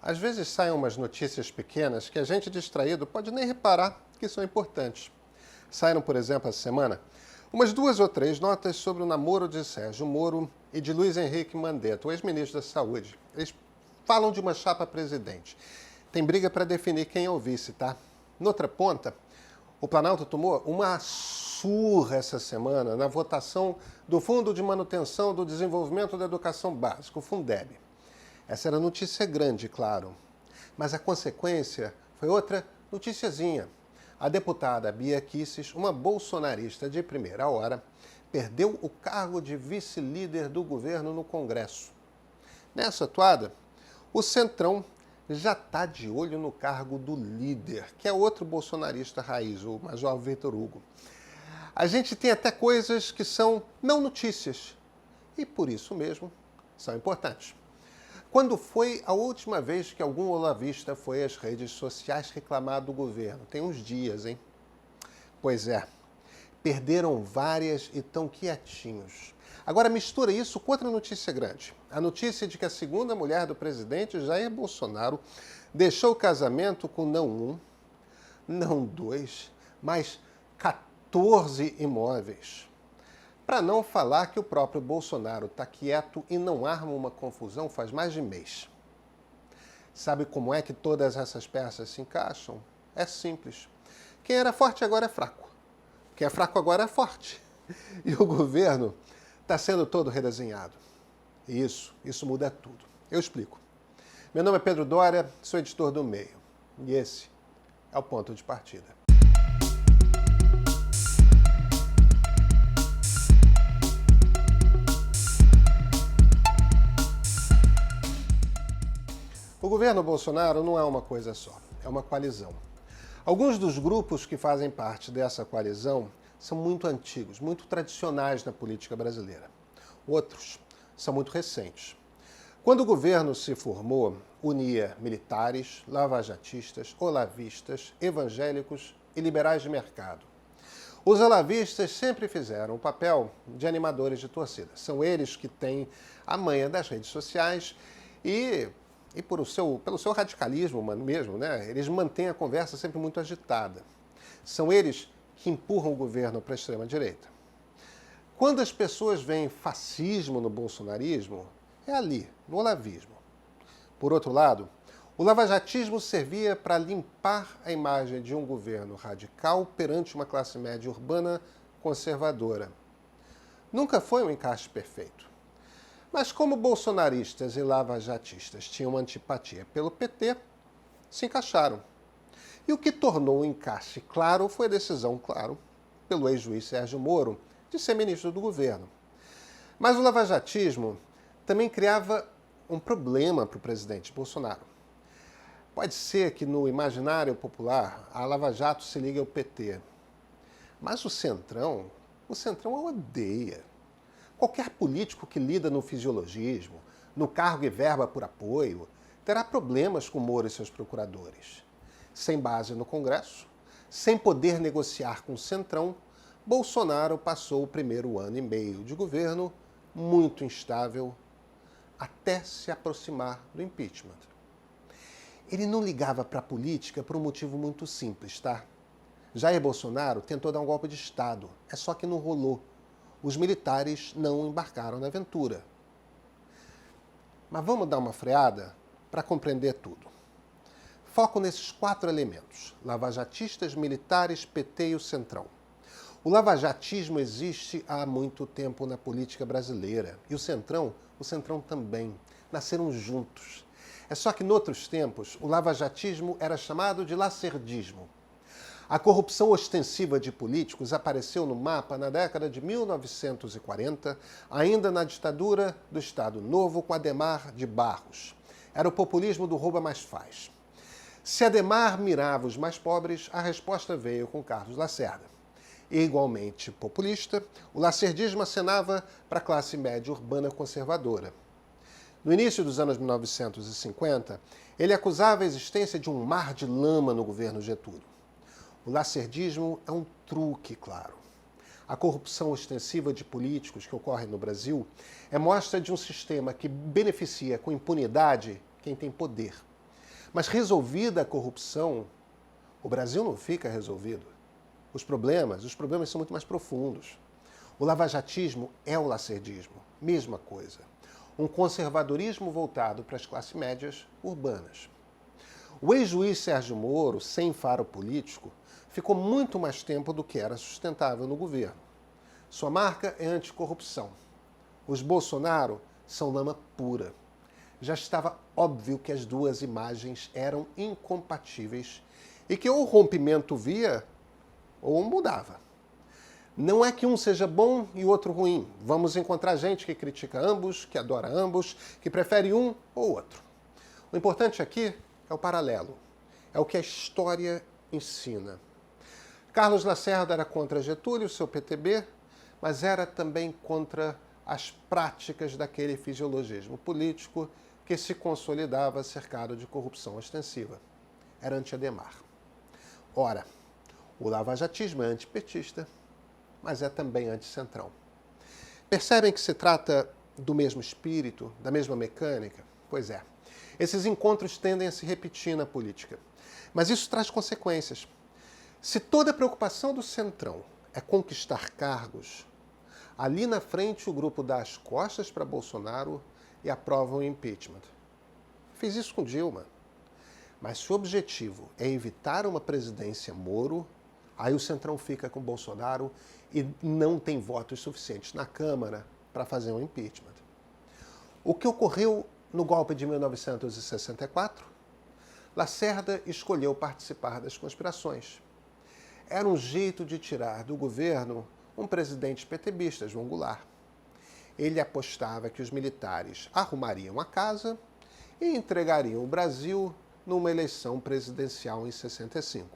Às vezes saem umas notícias pequenas que a gente distraído pode nem reparar que são importantes. Saíram, por exemplo, essa semana, umas 2 ou 3 notas sobre o namoro de Sérgio Moro e de Luiz Henrique Mandetta, o ex-ministro da Saúde. Eles falam de uma chapa presidente. Tem briga para definir quem é o vice, tá? Noutra ponta, o Planalto tomou uma surra essa semana na votação do Fundo de Manutenção do Desenvolvimento da Educação Básica, o Fundeb. Essa era notícia grande, claro. Mas a consequência foi outra noticiazinha. A deputada Bia Kicis, uma bolsonarista de primeira hora, perdeu o cargo de vice-líder do governo no Congresso. Nessa atuada, o Centrão já está de olho no cargo do líder, que é outro bolsonarista raiz, o Major Vitor Hugo. A gente tem até coisas que são não notícias e, por isso mesmo, são importantes. Quando foi a última vez que algum olavista foi às redes sociais reclamar do governo? Tem uns dias, hein? Pois é, perderam várias e estão quietinhos. Agora mistura isso com outra notícia grande. A notícia de que a segunda mulher do presidente, Jair Bolsonaro, deixou o casamento com não um, não 2, mas 14 imóveis. Para não falar que o próprio Bolsonaro está quieto e não arma uma confusão faz mais de mês. Sabe como é que todas essas peças se encaixam? É simples. Quem era forte agora é fraco. Quem é fraco agora é forte. E o governo está sendo todo redesenhado. E isso muda tudo. Eu explico. Meu nome é Pedro Doria, sou editor do Meio. E esse é o ponto de partida. O governo Bolsonaro não é uma coisa só, é uma coalizão. Alguns dos grupos que fazem parte dessa coalizão são muito antigos, muito tradicionais na política brasileira. Outros são muito recentes. Quando o governo se formou, unia militares, lavajatistas, olavistas, evangélicos e liberais de mercado. Os olavistas sempre fizeram o papel de animadores de torcida. São eles que têm a manha das redes sociais e pelo seu radicalismo mesmo, né, eles mantêm a conversa sempre muito agitada. São eles que empurram o governo para a extrema-direita. Quando as pessoas veem fascismo no bolsonarismo, é ali, no olavismo. Por outro lado, o lavajatismo servia para limpar a imagem de um governo radical perante uma classe média urbana conservadora. Nunca foi um encaixe perfeito. Mas como bolsonaristas e lavajatistas tinham antipatia pelo PT, se encaixaram. E o que tornou o encaixe claro foi a decisão, claro, pelo ex-juiz Sérgio Moro, de ser ministro do governo. Mas o lavajatismo também criava um problema para o presidente Bolsonaro. Pode ser que no imaginário popular a Lava Jato se ligue ao PT. Mas o Centrão a odeia. Qualquer político que lida no fisiologismo, no cargo e verba por apoio, terá problemas com Moro e seus procuradores. Sem base no Congresso, sem poder negociar com o Centrão, Bolsonaro passou o primeiro ano e meio de governo muito instável, até se aproximar do impeachment. Ele não ligava para a política por um motivo muito simples, tá? Jair Bolsonaro tentou dar um golpe de Estado, é só que não rolou. Os militares não embarcaram na aventura. Mas vamos dar uma freada para compreender tudo. Foco nesses 4 elementos: lavajatistas, militares, PT e o Centrão. O lavajatismo existe há muito tempo na política brasileira. E o Centrão também. Nasceram juntos. É só que, noutros tempos, o lavajatismo era chamado de lacerdismo. A corrupção ostensiva de políticos apareceu no mapa na década de 1940, ainda na ditadura do Estado Novo, com Adhemar de Barros. Era o populismo do rouba mais faz. Se Adhemar mirava os mais pobres, a resposta veio com Carlos Lacerda. E, igualmente populista, o lacerdismo acenava para a classe média urbana conservadora. No início dos anos 1950, ele acusava a existência de um mar de lama no governo Getúlio. O lacerdismo é um truque, claro. A corrupção ostensiva de políticos que ocorre no Brasil é mostra de um sistema que beneficia com impunidade quem tem poder Mas resolvida a corrupção, o Brasil não fica resolvido. Os problemas são muito mais profundos. O lavajatismo é o lacerdismo, mesma coisa. Um conservadorismo voltado para as classes médias urbanas. O ex-juiz Sérgio Moro, sem faro político, ficou muito mais tempo do que era sustentável no governo. Sua marca é anticorrupção. Os Bolsonaro são lama pura. Já estava óbvio que as duas imagens eram incompatíveis e que ou o rompimento via ou mudava. Não é que um seja bom e o outro ruim. Vamos encontrar gente que critica ambos, que adora ambos, que prefere um ou outro. O importante aqui é o paralelo. É o que a história ensina. Carlos Lacerda era contra Getúlio, seu PTB, mas era também contra as práticas daquele fisiologismo político que se consolidava cercado de corrupção ostensiva. Era anti-Ademar. Ora, o lavajatismo é antipetista, mas é também anti-centrão. Percebem que se trata do mesmo espírito, da mesma mecânica? Pois é. Esses encontros tendem a se repetir na política. Mas isso traz consequências. Se toda a preocupação do centrão é conquistar cargos, ali na frente o grupo dá as costas para Bolsonaro e aprova o impeachment. Fiz isso com Dilma. Mas se o objetivo é evitar uma presidência Moro, aí o centrão fica com Bolsonaro e não tem votos suficientes na Câmara para fazer um impeachment. O que ocorreu no golpe de 1964? Lacerda escolheu participar das conspirações. Era um jeito de tirar do governo um presidente petebista, João Goulart. Ele apostava que os militares arrumariam a casa e entregariam o Brasil numa eleição presidencial em 65.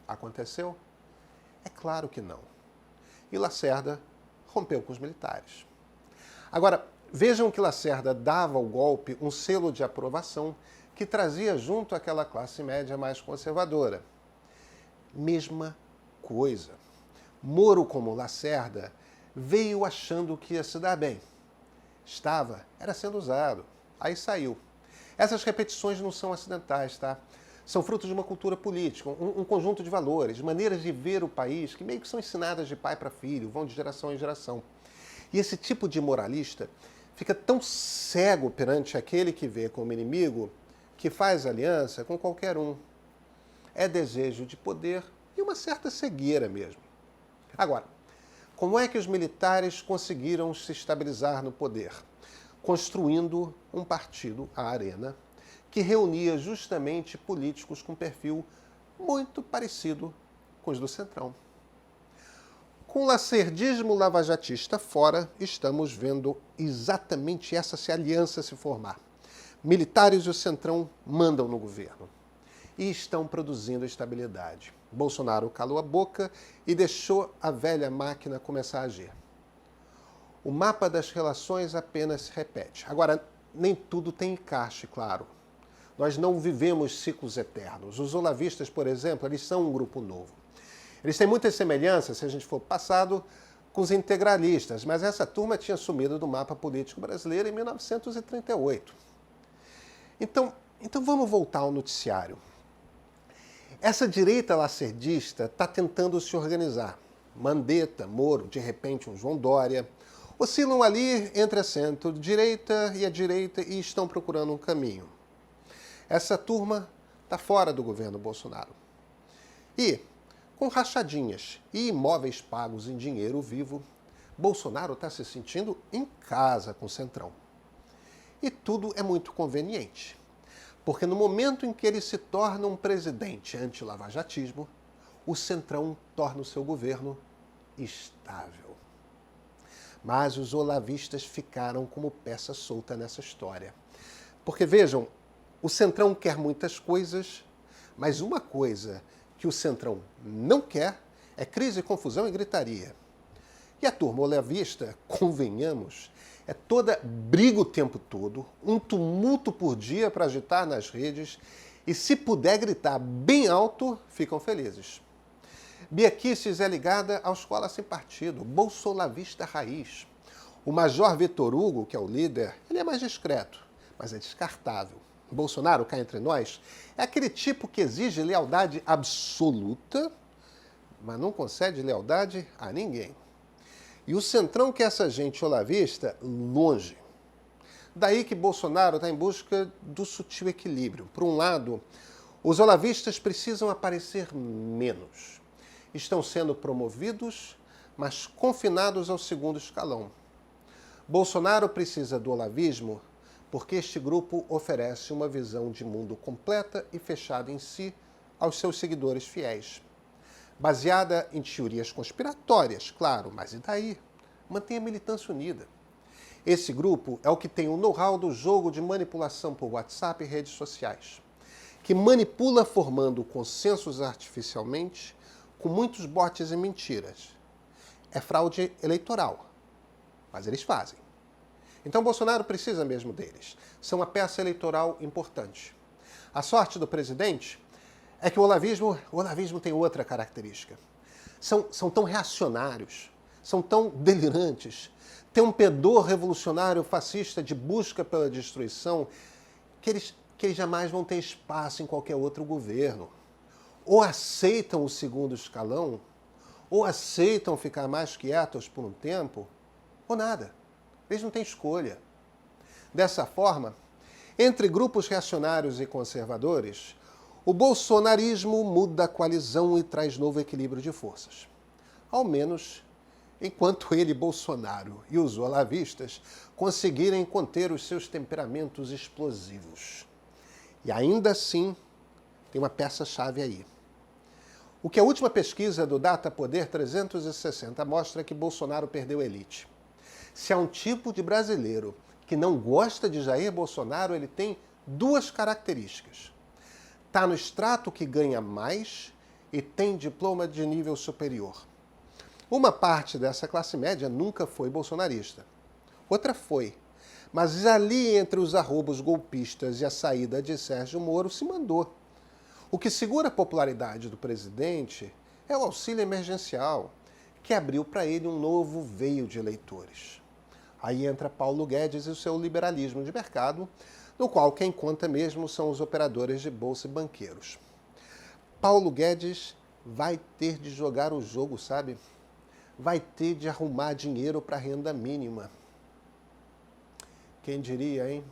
Aconteceu? É claro que não. E Lacerda rompeu com os militares. Agora, vejam que Lacerda dava ao golpe um selo de aprovação que trazia junto aquela classe média mais conservadora. Mesma coisa. Moro, como Lacerda, veio achando que ia se dar bem. Era sendo usado. Aí saiu. Essas repetições não são acidentais, tá? São frutos de uma cultura política, um conjunto de valores, maneiras de ver o país que meio que são ensinadas de pai para filho, vão de geração em geração. E esse tipo de moralista fica tão cego perante aquele que vê como inimigo que faz aliança com qualquer um. É desejo de poder e uma certa cegueira mesmo. Agora, como é que os militares conseguiram se estabilizar no poder? Construindo um partido, a Arena, que reunia justamente políticos com perfil muito parecido com os do Centrão. Com o lacerdismo lavajatista fora, estamos vendo exatamente essa aliança se formar. Militares e o Centrão mandam no governo e estão produzindo estabilidade. Bolsonaro calou a boca e deixou a velha máquina começar a agir. O mapa das relações apenas se repete. Agora, nem tudo tem encaixe, claro. Nós não vivemos ciclos eternos. Os olavistas, por exemplo, eles são um grupo novo. Eles têm muitas semelhanças, se a gente for passado, com os integralistas, mas essa turma tinha sumido do mapa político brasileiro em 1938. Então vamos voltar ao noticiário. Essa direita lacerdista está tentando se organizar. Mandetta, Moro, de repente um João Dória, oscilam ali entre a centro-direita e estão procurando um caminho. Essa turma está fora do governo Bolsonaro. E, com rachadinhas e imóveis pagos em dinheiro vivo, Bolsonaro está se sentindo em casa com o Centrão. E tudo é muito conveniente, porque no momento em que ele se torna um presidente anti-lavajatismo, o Centrão torna o seu governo estável. Mas os olavistas ficaram como peça solta nessa história. Porque, vejam, o Centrão quer muitas coisas, mas uma coisa que o Centrão não quer é crise, confusão e gritaria. E a turma olavista, convenhamos, é toda briga o tempo todo, um tumulto por dia para agitar nas redes e, se puder gritar bem alto, ficam felizes. Bia Kicis é ligada ao Escola Sem Partido, bolsolavista raiz. O Major Vitor Hugo, que é o líder, ele é mais discreto, mas é descartável. Bolsonaro, cá entre nós, é aquele tipo que exige lealdade absoluta, mas não concede lealdade a ninguém. E o Centrão quer essa gente olavista longe. Daí que Bolsonaro está em busca do sutil equilíbrio. Por um lado, os olavistas precisam aparecer menos. Estão sendo promovidos, mas confinados ao segundo escalão. Bolsonaro precisa do olavismo porque este grupo oferece uma visão de mundo completa e fechada em si aos seus seguidores fiéis. Baseada em teorias conspiratórias, claro, mas e daí? Mantém a militância unida. Esse grupo é o que tem o know-how do jogo de manipulação por WhatsApp e redes sociais, que manipula formando consensos artificialmente com muitos bots e mentiras. É fraude eleitoral, mas eles fazem. Então Bolsonaro precisa mesmo deles. São uma peça eleitoral importante. A sorte do presidente é que o olavismo tem outra característica. São tão reacionários, são tão delirantes, tem um pendor revolucionário fascista de busca pela destruição que eles jamais vão ter espaço em qualquer outro governo. Ou aceitam o segundo escalão, ou aceitam ficar mais quietos por um tempo, ou nada. Eles não têm escolha. Dessa forma, entre grupos reacionários e conservadores, o bolsonarismo muda a coalizão e traz novo equilíbrio de forças. Ao menos enquanto ele, Bolsonaro, e os olavistas conseguirem conter os seus temperamentos explosivos. E ainda assim, tem uma peça-chave aí. O que a última pesquisa do Data Poder 360 mostra é que Bolsonaro perdeu elite. Se há um tipo de brasileiro que não gosta de Jair Bolsonaro, ele tem duas características. Está no extrato que ganha mais e tem diploma de nível superior. Uma parte dessa classe média nunca foi bolsonarista. Outra foi. Mas ali entre os arrobos golpistas e a saída de Sérgio Moro se mandou. O que segura a popularidade do presidente é o auxílio emergencial, que abriu para ele um novo veio de eleitores. Aí entra Paulo Guedes e o seu liberalismo de mercado, no qual quem conta mesmo são os operadores de bolsa e banqueiros. Paulo Guedes vai ter de jogar o jogo, sabe? Vai ter de arrumar dinheiro para a renda mínima. Quem diria, hein?